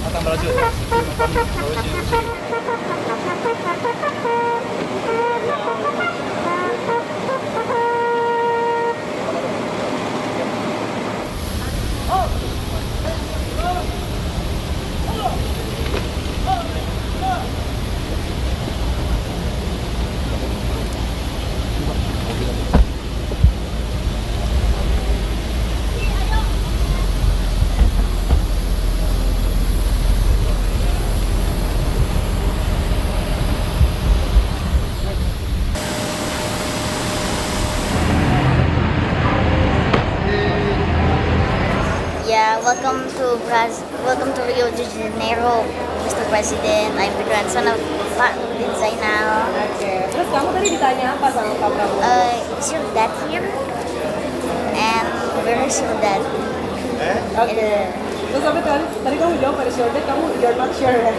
akan berlanjut. Yeah, welcome to Rio de Janeiro, Mr. President. I'm the grandson of Pak Zainal. Oke, terus kamu tadi ditanya apa sama Pak Prabowo? Is your dad here? And where is your dad? Oke. Terus sampai tadi kamu jawab pada your dad, you're not sure ya?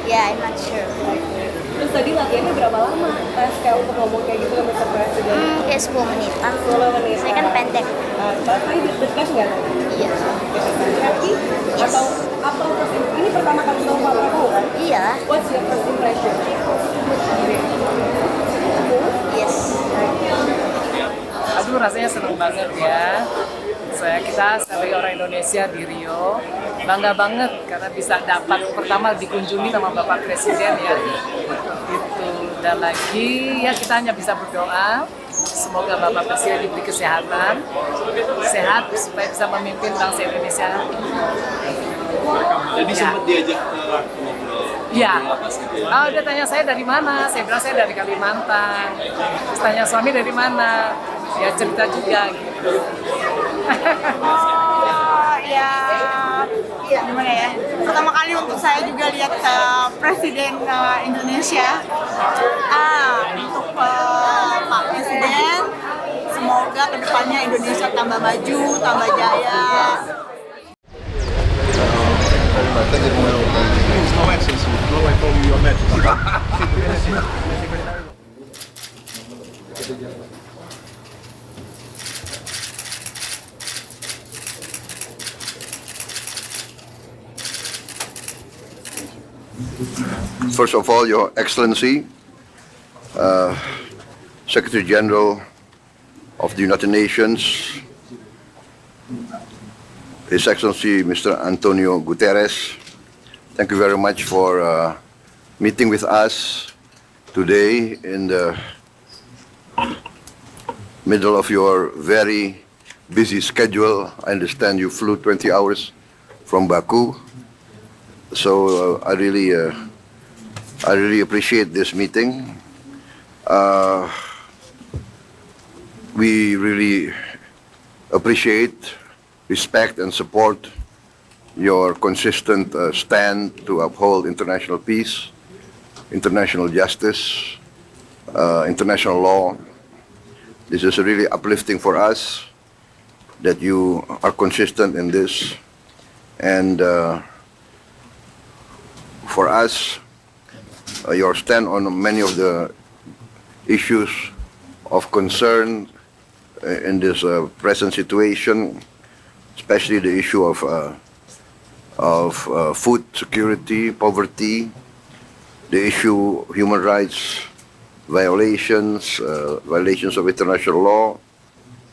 Yeah, I'm not sure. Terus tadi latihannya berapa lama? Tes kayak untuk ngomong kayak gitu ke Mr. Presiden? Kayak 10 menitan. 10 menit. Saya kan pendek. Bapak deg-degan nggak? Iya. Happy? Yes. Atau ini pertama kali ketemu Pak Prabowo kan? Iya. What's your first impression? Yes. Aduh, rasanya senang banget ya. Kita sebagai orang Indonesia di Rio bangga banget karena bisa dapat pertama dikunjungi sama Bapak Presiden ya. Gitu. Dan lagi ya kita hanya bisa berdoa semoga Bapak Presiden diberi kesehatan, sehat supaya bisa memimpin bangsa Indonesia. Jadi Ya. sempat diajak ke ngobrol. Iya. Apa sih dia? Oh, dia tanya saya dari mana? Saya bilang saya dari Kalimantan. Terus tanya suami dari mana? Ya cerita juga gitu. Oh ya, gimana ya? Pertama kali untuk saya juga lihat Presiden Indonesia. Untuk Pak Presiden, semoga kedepannya Indonesia tambah maju, tambah jaya. First of all, Your Excellency, Secretary General of the United Nations, His Excellency Mr. António Guterres, thank you very much for meeting with us today in the middle of your very busy schedule. I understand you flew 20 hours from Baku. So I really appreciate this meeting. We really appreciate, respect, and support your consistent stand to uphold international peace, international justice, international law. This is really uplifting for us that you are consistent in this, and for us, your stand on many of the issues of concern in this present situation, especially the issue of food security, poverty, the issue of human rights violations, violations of international law,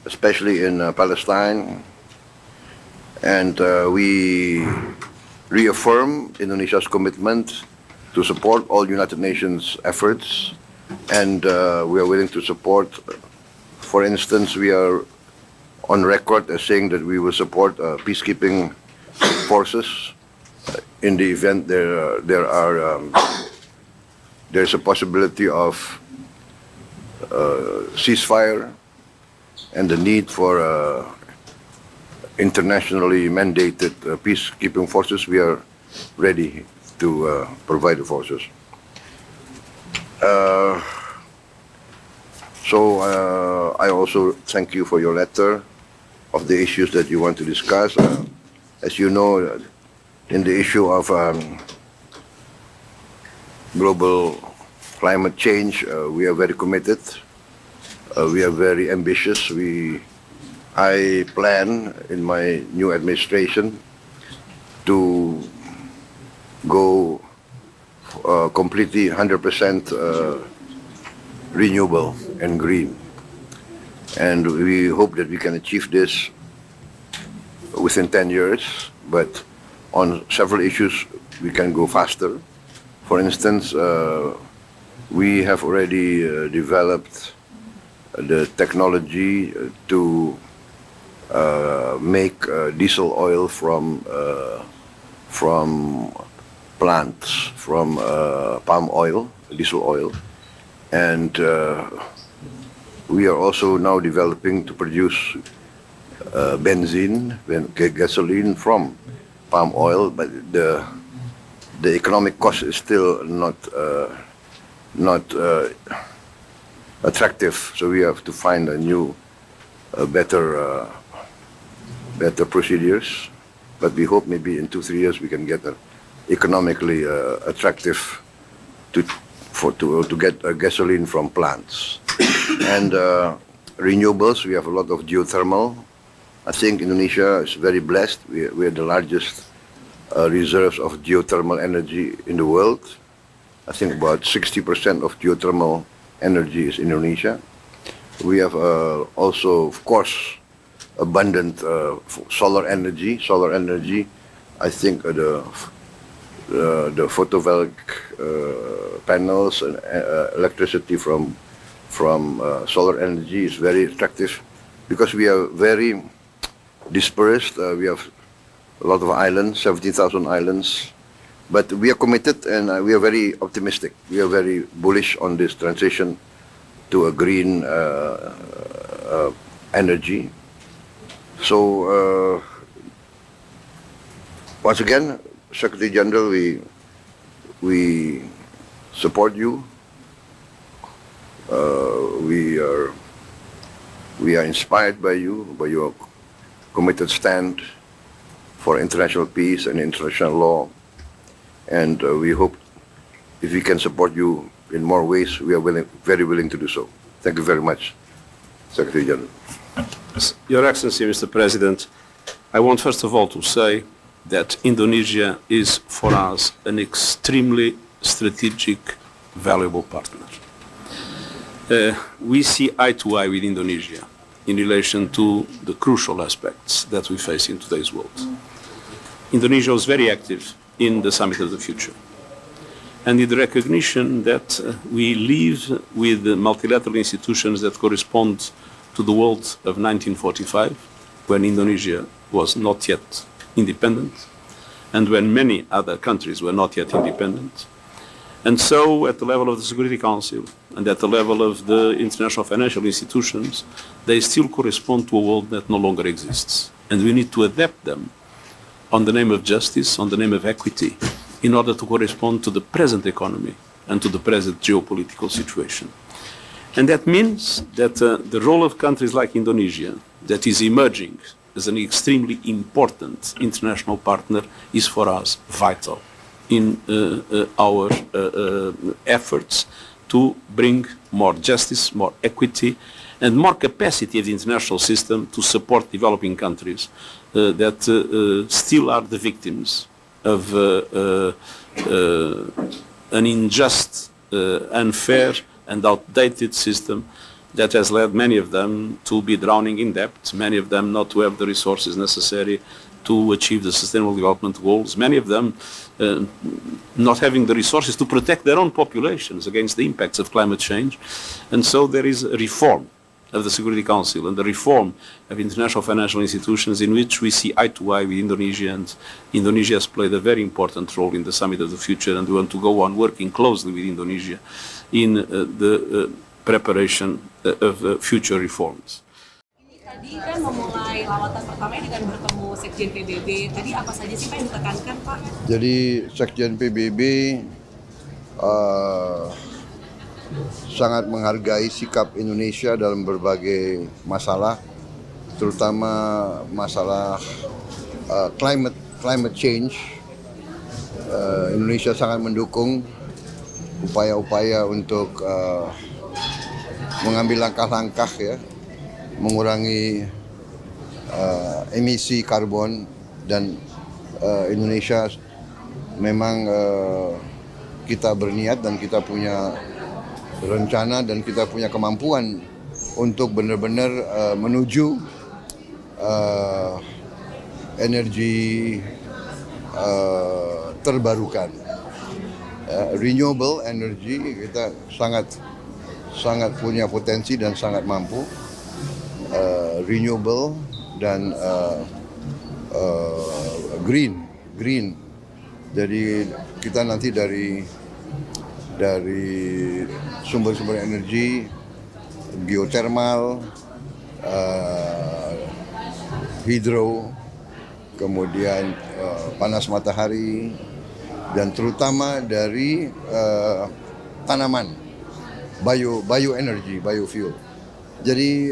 especially in Palestine, and we reaffirm Indonesia's commitment to support all United Nations efforts, and we are willing to support. For instance, we are on record as saying that we will support peacekeeping forces in the event there's a possibility of ceasefire and the need for internationally mandated peacekeeping forces. We are ready to provide the forces. So I also thank you for your letter of the issues that you want to discuss. As you know, in the issue of global climate change, we are very committed. We are very ambitious. I plan in my new administration to go completely 100% renewable and green. And we hope that we can achieve this within 10 years, but on several issues we can go faster. For instance, we have already developed the technology to make diesel oil from plants, from palm oil, diesel oil, and we are also now developing to produce benzene, gasoline from palm oil, but the economic cost is still not attractive. So we have to find a new, better procedures. But we hope maybe in 2-3 years we can get an economically attractive to get gasoline from plants. And renewables, we have a lot of geothermal. I think Indonesia is very blessed. We are the largest reserves of geothermal energy in the world. I think about 60% of geothermal energy is in Indonesia. We have also, of course, abundant solar energy. Solar energy, I think the photovoltaic panels and electricity from solar energy is very attractive because we are very dispersed. We have a lot of islands, 17,000 islands, but we are committed and we are very optimistic. We are very bullish on this transition to a green energy. So once again, Secretary General, we support you. We are inspired by you, by your committed stand for international peace and international law, and we hope if we can support you in more ways, we are very willing to do so. Thank you very much, Secretary General. Your Excellency, Mr. President, I want first of all to say that Indonesia is for us an extremely strategic, valuable partner. We see eye to eye with Indonesia in relation to the crucial aspects that we face in today's world. Indonesia was very active in the Summit of the Future, and in the recognition that we live with the multilateral institutions that correspond to the world of 1945, when Indonesia was not yet independent, and when many other countries were not yet independent. And so, at the level of the Security Council and at the level of the international financial institutions, they still correspond to a world that no longer exists. And we need to adapt them on the name of justice, on the name of equity, in order to correspond to the present economy and to the present geopolitical situation. And that means that the role of countries like Indonesia, that is emerging as an extremely important international partner, is for us vital in our efforts to bring more justice, more equity, and more capacity of the international system to support developing countries that still are the victims of an unjust, unfair, and outdated system that has led many of them to be drowning in debt, many of them not to have the resources necessary to achieve the Sustainable Development Goals, many of them not having the resources to protect their own populations against the impacts of climate change. And so there is a reform of the Security Council and the reform of international financial institutions in which we see eye to eye with Indonesia, and Indonesia has played a very important role in the Summit of the Future, and we want to go on working closely with Indonesia in the preparation of future reforms. Tadi kan memulai lawatan pertamanya dengan bertemu Sekjen PBB. Tadi apa saja sih Pak yang ditekankan Pak? Jadi Sekjen PBB sangat menghargai sikap Indonesia dalam berbagai masalah, terutama masalah climate change. Indonesia sangat mendukung upaya-upaya untuk mengambil langkah-langkah ya, mengurangi emisi karbon, dan Indonesia memang kita berniat dan kita punya rencana dan kita punya kemampuan untuk benar-benar menuju energi terbarukan, renewable energy. Kita sangat punya potensi dan sangat mampu, renewable dan green. Jadi kita nanti dari sumber-sumber energi, geothermal, hidro, kemudian panas matahari, dan terutama dari tanaman, bioenergy, biofuel. Jadi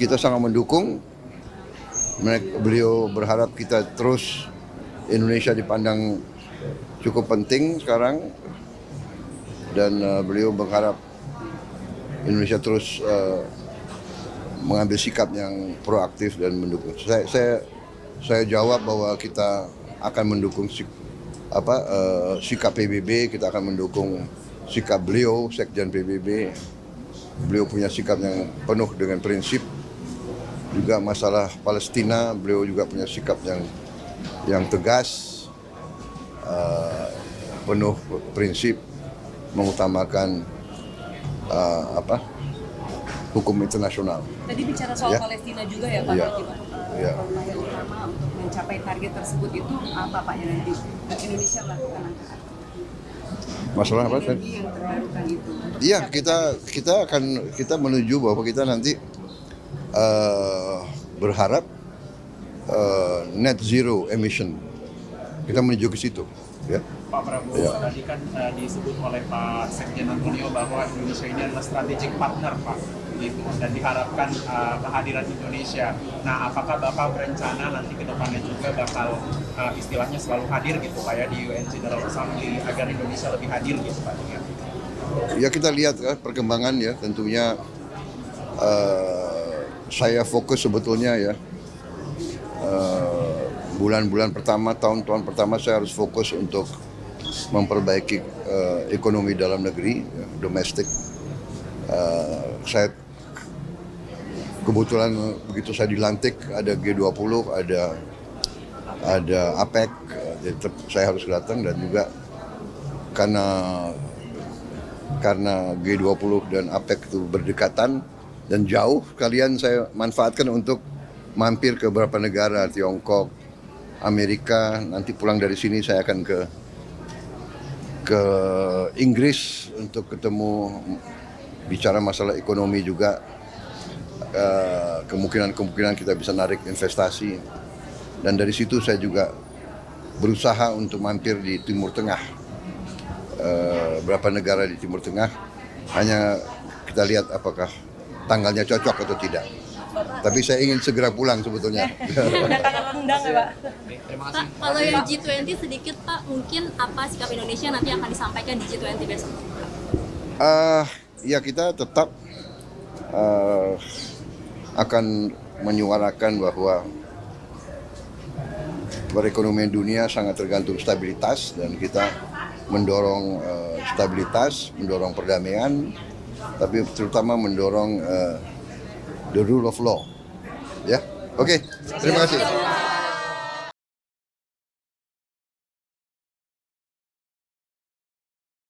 kita sangat mendukung. Beliau berharap kita terus, Indonesia dipandang cukup penting sekarang, dan beliau berharap Indonesia terus mengambil sikap yang proaktif dan mendukung. Saya jawab bahwa kita akan mendukung sikap PBB, kita akan mendukung sikap beliau, Sekjen PBB. Beliau punya sikap yang penuh dengan prinsip. Juga masalah Palestina, beliau juga punya sikap yang tegas, penuh prinsip, mengutamakan hukum internasional. Tadi bicara soal Palestina juga ya Pak, Yang utama untuk mencapai target tersebut itu apa Pak yang nanti Indonesia melakukan angka? Masalah apa? Energi yang terbarukan itu. Iya, kita menuju bahwa kita nanti berharap net zero emission. Kita menuju ke situ. Ya. Pak Prabowo, tadi kan disebut oleh Pak Sekjen António bahwa Indonesia ini adalah strategic partner, Pak, gitu, dan diharapkan kehadiran Indonesia. Nah, apakah Bapak berencana nanti ke depannya juga bakal istilahnya selalu hadir gitu, Pak, ya, di UN General Assembly agar Indonesia lebih hadir gitu, Pak? Ya, kita lihat perkembangan ya, tentunya saya fokus sebetulnya ya. Bulan-bulan pertama, tahun-tahun pertama saya harus fokus untuk memperbaiki ekonomi dalam negeri, domestik. Saya kebetulan begitu saya dilantik ada G20, ada APEC, jadi saya harus datang, dan juga karena G20 dan APEC itu berdekatan dan jauh, kalian saya manfaatkan untuk mampir ke beberapa negara, Tiongkok, Amerika. Nanti pulang dari sini saya akan ke Inggris untuk ketemu, bicara masalah ekonomi juga, kemungkinan kita bisa narik investasi, dan dari situ saya juga berusaha untuk mampir di Timur Tengah, beberapa negara di Timur Tengah. Hanya kita lihat apakah tanggalnya cocok atau tidak. Tapi saya ingin segera pulang sebetulnya. Undang ya Pak. Terima kasih. Pak, kalau yang G20 sedikit Pak, mungkin apa sikap Indonesia nanti akan disampaikan di G20 besok? Ya, kita tetap akan menyuarakan bahwa perekonomian dunia sangat tergantung stabilitas, dan kita mendorong stabilitas, mendorong perdamaian, tapi terutama mendorong the rule of law. Ya, oke. Terima kasih.